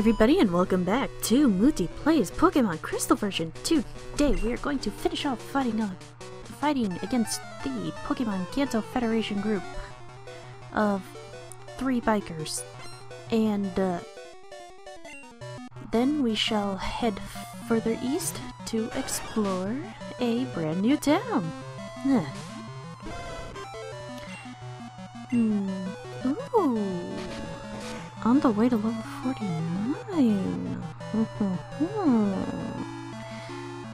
everybody, and welcome back to Mutti Plays Pokemon Crystal version. Today we are going to finish off fighting against the Pokemon Kanto Federation group of 3 bikers. And then we shall head further east to explore a brand new town. Ooh. On the way to level 49.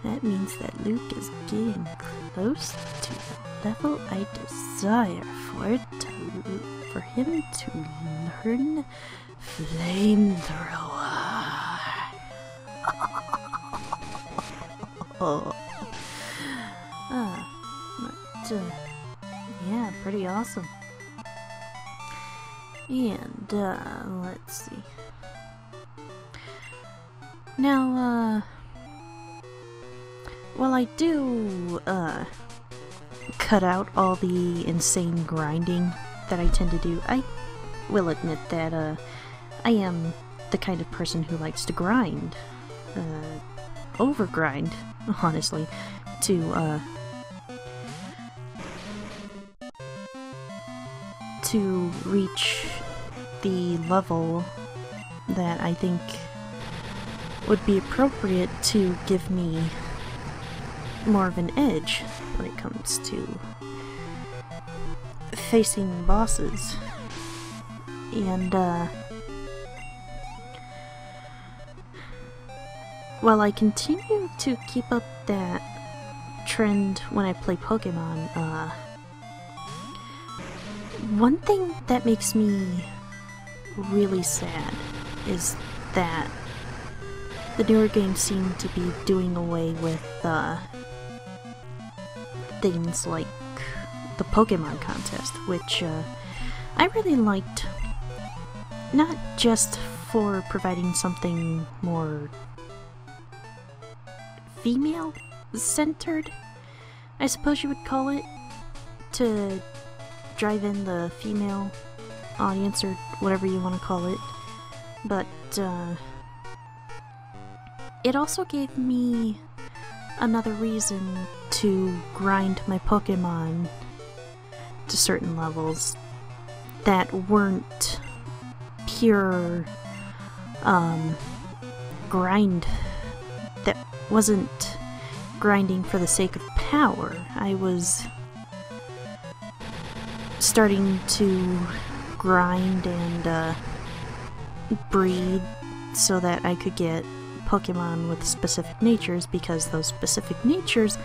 That means that Luke is getting close to the level I desire for him to learn Flamethrower. Yeah, pretty awesome. And, let's see. Now, while I do, cut out all the insane grinding that I tend to do, I will admit that, I am the kind of person who likes to grind. Overgrind, honestly, to reach the level that I think would be appropriate to give me more of an edge when it comes to facing bosses. And while I continue to keep up that trend when I play Pokemon, one thing that makes me really sad is that the newer games seem to be doing away with things like the Pokemon contest, which I really liked, not just for providing something more female-centered, I suppose you would call it, to drive in the female audience, or whatever you want to call it, but it also gave me another reason to grind my Pokemon to certain levels that weren't pure grind, that wasn't grinding for the sake of power. I was starting to grind and breed so that I could get Pokemon with specific natures, because those specific natures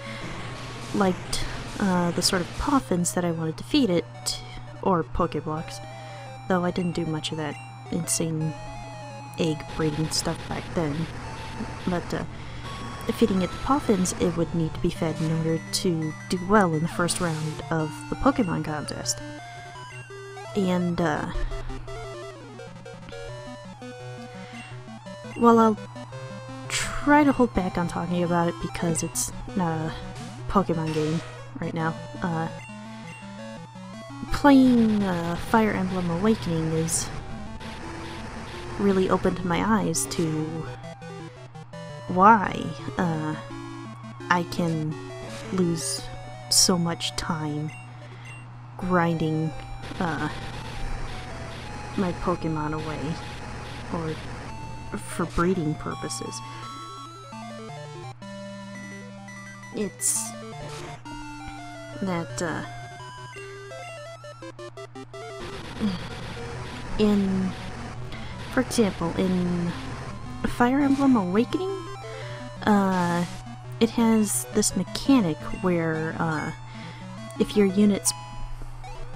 liked the sort of Poffins that I wanted to feed it, or Pokeblocks, though I didn't do much of that insane egg breeding stuff back then. But feeding it the Poffins, it would need to be fed in order to do well in the first round of the Pokemon contest. And, well, I'll try to hold back on talking about it because it's not a Pokemon game right now. Playing Fire Emblem Awakening is really opened my eyes to why I can lose so much time grinding my Pokemon away, or for breeding purposes. It's that for example, in Fire Emblem Awakening, it has this mechanic where if your units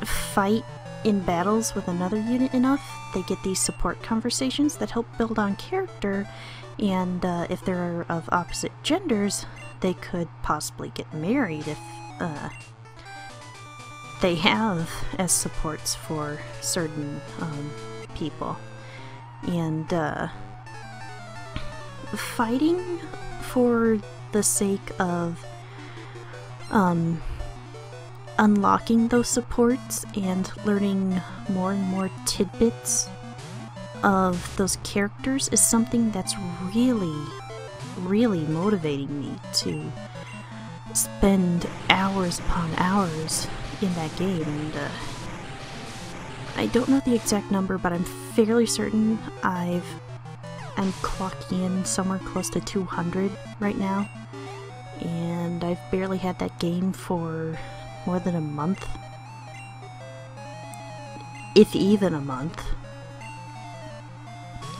fight in battles with another unit enough, they get these support conversations that help build on character, and if they're of opposite genders, they could possibly get married if they have as supports for certain people. And fighting for the sake of unlocking those supports and learning more and more tidbits of those characters is something that's really, really motivating me to spend hours upon hours in that game. And I don't know the exact number, but I'm fairly certain I'm clocking in somewhere close to 200 right now, and I've barely had that game for more than a month, if even a month.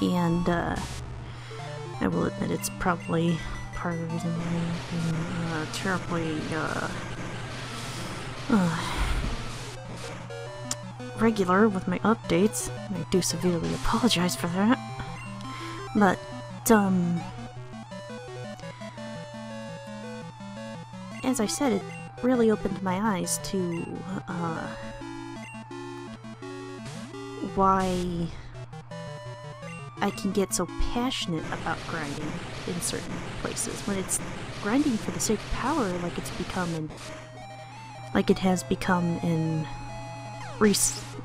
And I will admit it's probably part of the reason why I'm terribly regular with my updates. I do severely apologize for that. But, as I said, it really opened my eyes to, why I can get so passionate about grinding in certain places. When it's grinding for the sake of power, like it has become in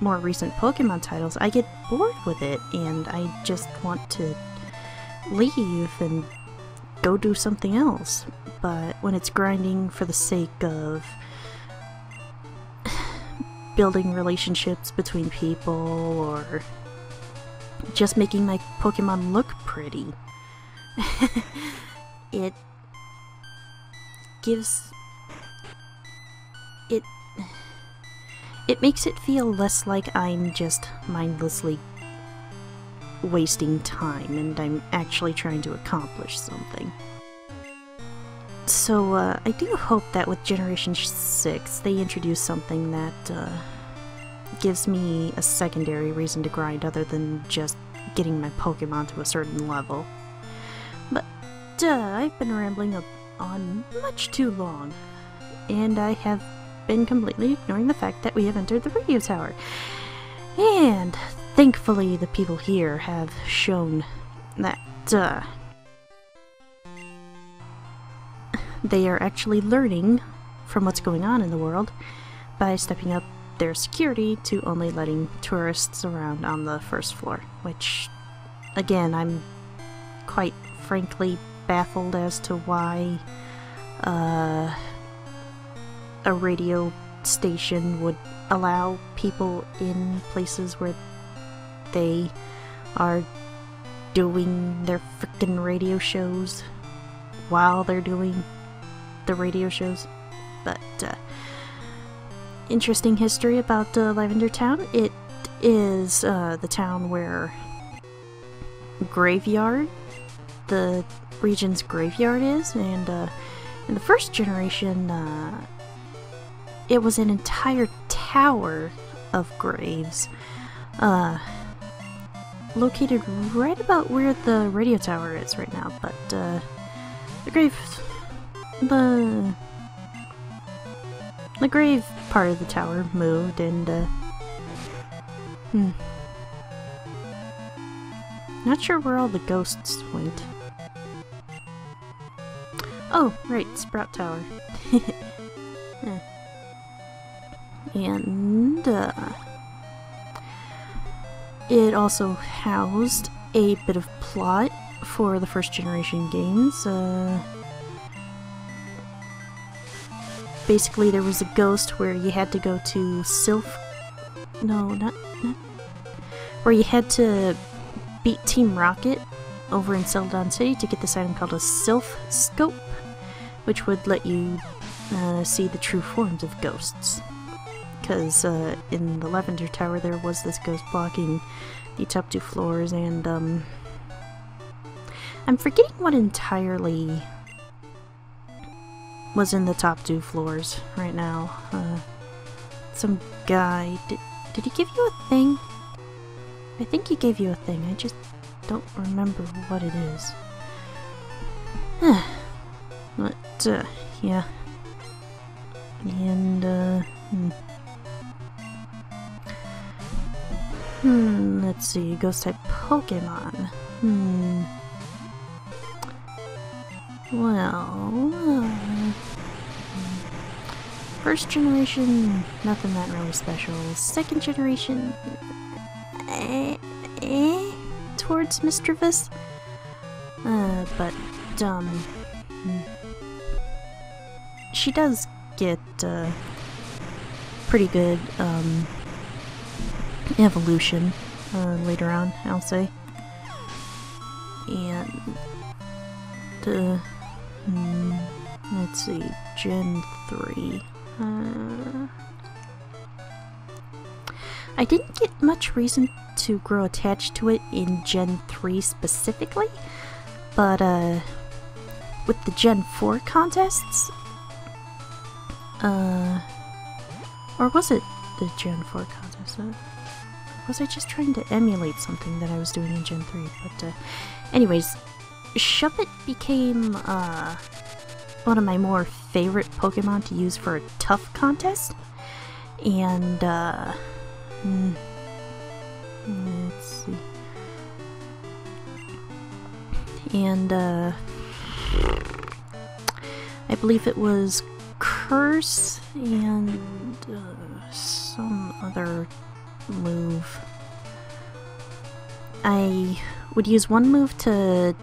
more recent Pokemon titles, I get bored with it, and I just want to leave and go do something else. But when it's grinding for the sake of building relationships between people, or just making my Pokemon look pretty, it makes it feel less like I'm just mindlessly wasting time, and I'm actually trying to accomplish something. So, I do hope that with Generation 6, they introduce something that, gives me a secondary reason to grind other than just getting my Pokemon to a certain level. But, I've been rambling on much too long, and I have been completely ignoring the fact that we have entered the radio tower. And thankfully the people here have shown that they are actually learning from what's going on in the world by stepping up their security to only letting tourists around on the first floor, which, again, I'm quite frankly baffled as to why a radio station would allow people in places where they are doing their frickin' radio shows while they're doing the radio shows. But, interesting history about Lavender Town. It is the town where Graveyard, the region's graveyard, is, and in the first generation, it was an entire tower of graves, located right about where the radio tower is right now. But the grave part of the tower moved, and not sure where all the ghosts went. Oh, right, Sprout Tower. Yeah. And it also housed a bit of plot for the first generation games. Basically, there was a ghost where you had to go to where you had to beat Team Rocket over in Celadon City to get this item called a Sylph Scope, which would let you see the true forms of ghosts. Because in the Lavender Tower there was this ghost blocking the top 2 floors, and I'm forgetting what entirely was in the top 2 floors right now. Some guy, did he give you a thing? I think he gave you a thing, I just don't remember what it is. But, yeah. And, let's see, ghost type Pokemon. Well, first generation, nothing that really special. Second generation, isn't mischievous. But, she does get, pretty good, evolution, later on, I'll say. And, let's see, Gen 3. I didn't get much reason to grow attached to it in Gen 3 specifically, but with the Gen 4 contests, or was it the Gen 4 contest? Was I just trying to emulate something that I was doing in Gen 3? But anyways, Shuppet became one of my more favorite Pokemon to use for a tough contest, and let's see. And I believe it was Curse and some other move. I would use one move to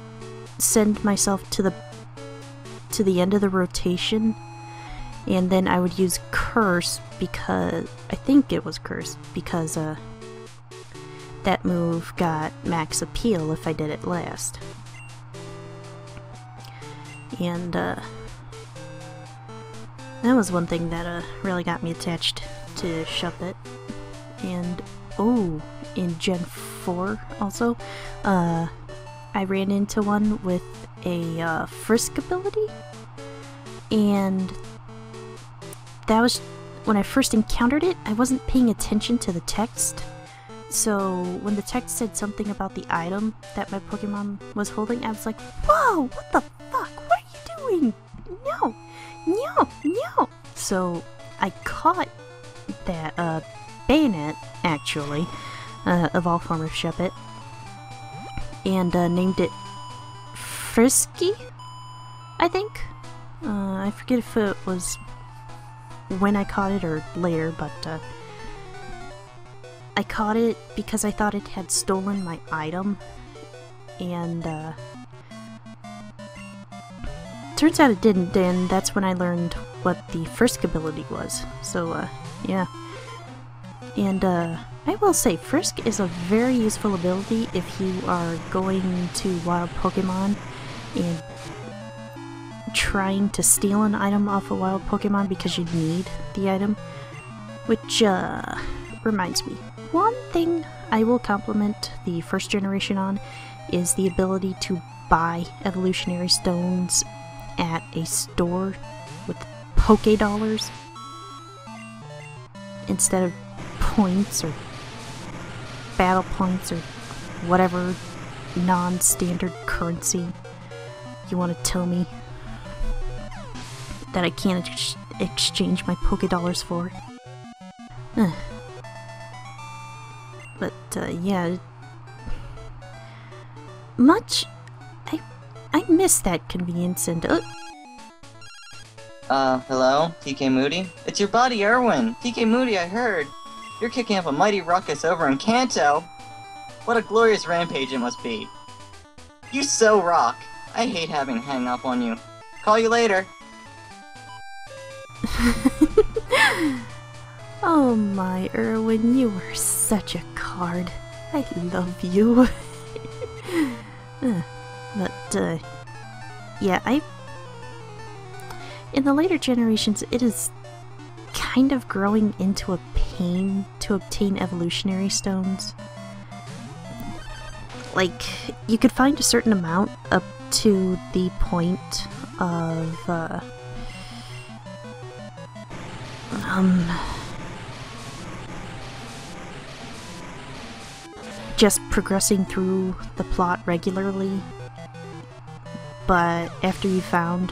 send myself to the end of the rotation, and then I would use Curse because I think it was Curse because that move got max appeal if I did it last. And that was one thing that really got me attached to Shuppet. And oh, in Gen 4 also, I ran into one with a Frisk ability, and that was when I first encountered it. I wasn't paying attention to the text, so when the text said something about the item that my Pokemon was holding, I was like, whoa, what the fuck, what are you doing? No, no, no. So I caught that Bayonet, actually, Evolve of Shuppet, and named it Frisky, I think. I forget if it was when I caught it or later, but I caught it because I thought it had stolen my item, and turns out it didn't, and that's when I learned what the Frisk ability was. So, yeah. And, I will say, Frisk is a very useful ability if you are going to wild Pokemon and trying to steal an item off a wild Pokemon because you need the item. Which, reminds me, one thing I will compliment the first generation on is the ability to buy evolutionary stones at a store with Poké-Dollars instead of points or battle points or whatever non-standard currency you want to tell me that I can't exchange my Poké-Dollars for. But yeah, I miss that convenience. And hello, PK Moody? It's your buddy Erwin. PK Moody, I heard you're kicking up a mighty ruckus over in Kanto. What a glorious rampage it must be. You so rock. I hate having to hang up on you. Call you later. Oh my, Erwin, you are such a card. I love you. But, yeah, in the later generations, it is kind of growing into a pain to obtain evolutionary stones. Like, you could find a certain amount up to the point of, just progressing through the plot regularly, but after you found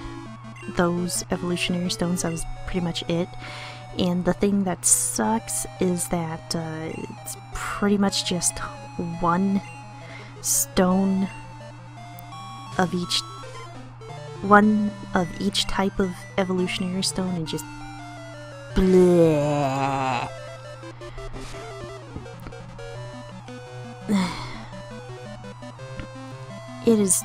those evolutionary stones, that was pretty much it. And the thing that sucks is that it's pretty much just one stone of each type of evolutionary stone, and just bleh. it is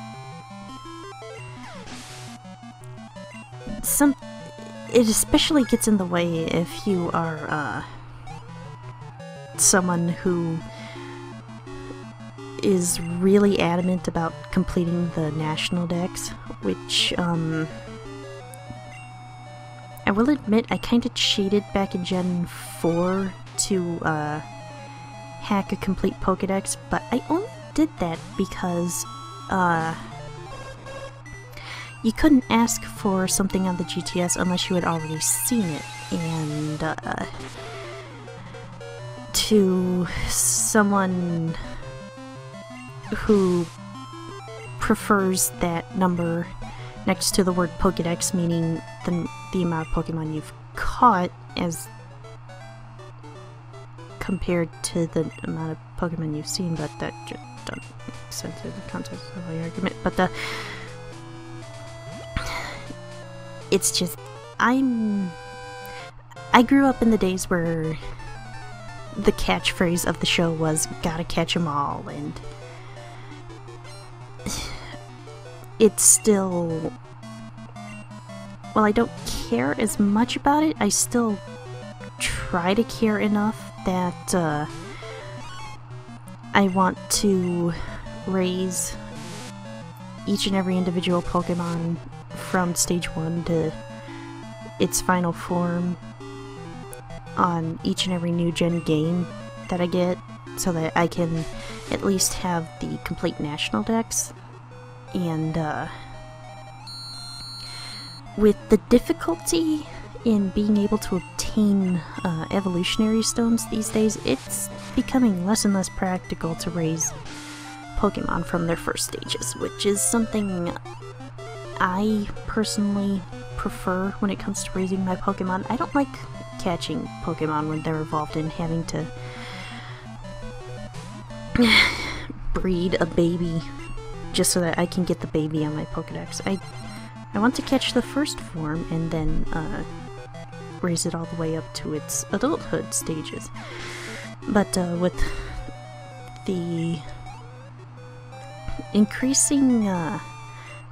it especially gets in the way if you are someone who is really adamant about completing the national dex, which I will admit I kind of cheated back in Gen 4 to hack a complete Pokédex, but I only did that because you couldn't ask for something on the GTS unless you had already seen it, and to someone who prefers that number next to the word Pokédex, meaning the amount of Pokemon you've caught as compared to the amount of Pokemon you've seen, but that just doesn't make sense in the context of my argument. But it's just, I grew up in the days where the catchphrase of the show was "gotta catch 'em all," and it's still, while I don't care as much about it, I still try to care enough that I want to raise each and every individual Pokemon from stage 1 to its final form on each and every new gen game that I get, so that I can at least have the complete national dex. And with the difficulty in being able to obtain evolutionary stones these days, it's becoming less and less practical to raise Pokemon from their first stages, which is something I personally prefer when it comes to raising my Pokemon. I don't like catching Pokemon when they're evolved and having to breed a baby just so that I can get the baby on my Pokedex. I want to catch the first form and then raise it all the way up to its adulthood stages. But with the increasing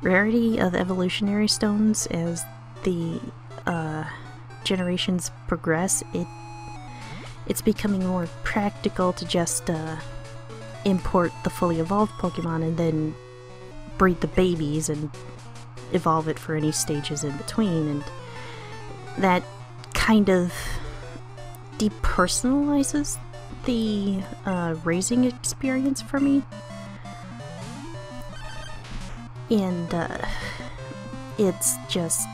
rarity of evolutionary stones as the generations progress, it's becoming more practical to just import the fully evolved Pokemon and then breed the babies and evolve it for any stages in between, and that kind of depersonalizes the raising experience for me. And it's just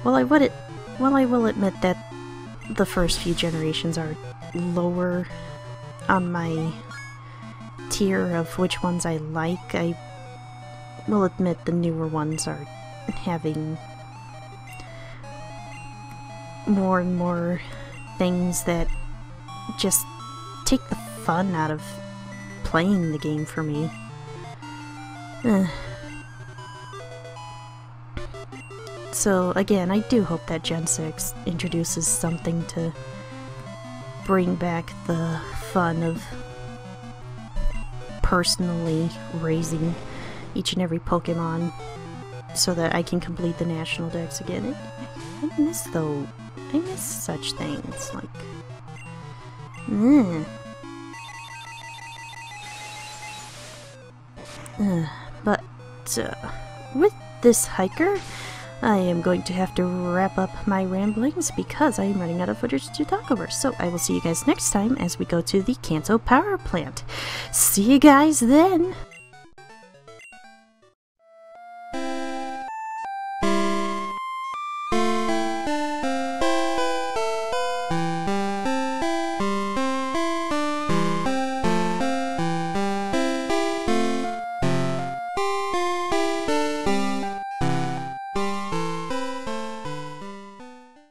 Well, I will admit that the first few generations are lower on my tier of which ones I like. I will admit the newer ones are having more and more things that just take the fun out of playing the game for me. So again, I do hope that Gen 6 introduces something to bring back the fun of personally raising each and every Pokemon so that I can complete the national dex again. I miss such things, like, but with this hiker, I am going to have to wrap up my ramblings because I am running out of footage to talk over. So I will see you guys next time as we go to the Kanto power plant. See you guys then!